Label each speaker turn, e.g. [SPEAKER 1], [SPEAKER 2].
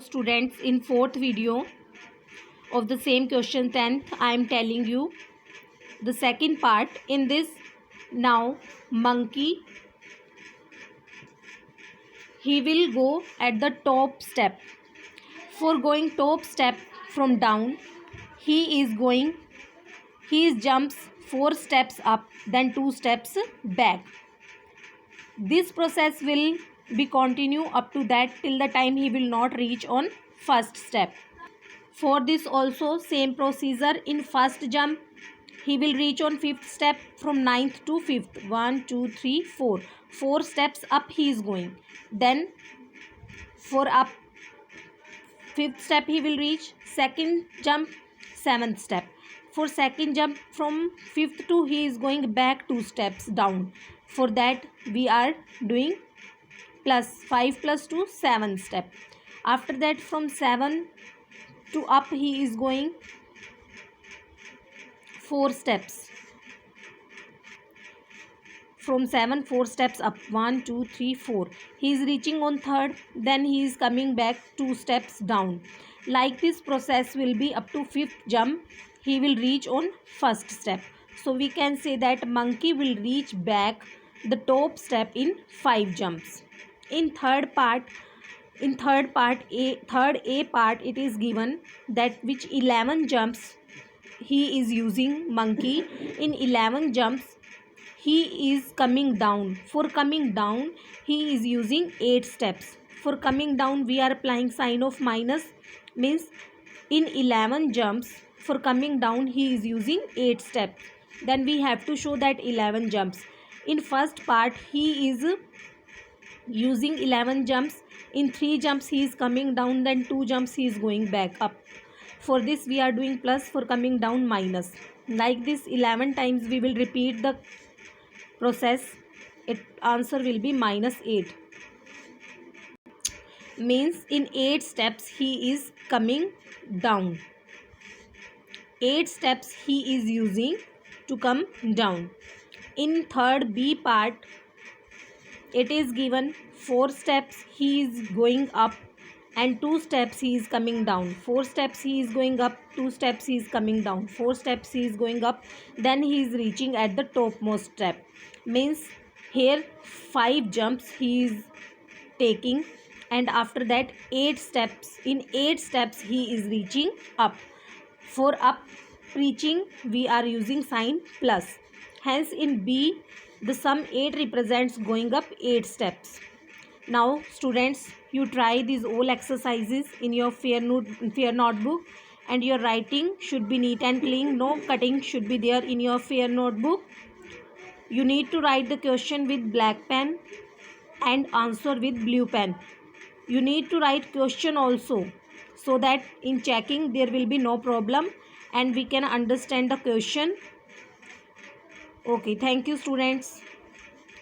[SPEAKER 1] Students, in fourth video of the same question 10th, I am telling you the second part in this. Now monkey, he will go at the top step. For going top step from down, he jumps 4 steps up, then 2 steps back. This process will be continue up to that till the time he will not reach on first step. For this also same procedure. In first jump he will reach on 5th step from 9th to 5th. 1 2 3 4 4 steps up he is going. Then for up 5th step he will reach. Second jump 7th step. For second jump from 5th to he is going back 2 steps down. For that we are doing plus 5 plus 2 7 step. After that from 7 to up he is going 4 steps. From 7 4 steps up. 1 2 3 4. He is reaching on third. Then he is coming back 2 steps down. Like this process will be up to 5th jump. He will reach on first step. So we can say that monkey will reach back the top step in 5 jumps. In third A part, it is given that which 11 jumps he is using monkey. In 11 jumps he is coming down. For coming down he is using 8 steps. For coming down we are applying sign of minus, means in 11 jumps for coming down he is using 8 steps. Then we have to show that 11 jumps. In first part he is using 11 jumps. In 3 jumps he is coming down, then 2 jumps he is going back up. For this we are doing plus, for coming down minus. Like this 11 times we will repeat the process. Answer will be minus 8. Means in 8 steps he is coming down. 8 steps he is using to come down. In third B part it is given 4 steps he is going up and 2 steps he is coming down. 4 steps he is going up, 2 steps he is coming down. 4 steps he is going up, then he is reaching at the topmost step. Means here 5 jumps he is taking, and after that 8 steps. In 8 steps he is reaching up. For up reaching we are using sign plus. Hence in B the sum 8 represents going up 8 steps. Now students, you try these all exercises in your fair notebook, and your writing should be neat and clean. No cutting should be there in your fair notebook. You need to write the question with black pen and answer with blue pen. You need to write question also, so that in checking there will be no problem and we can understand the question. Okay, thank you students.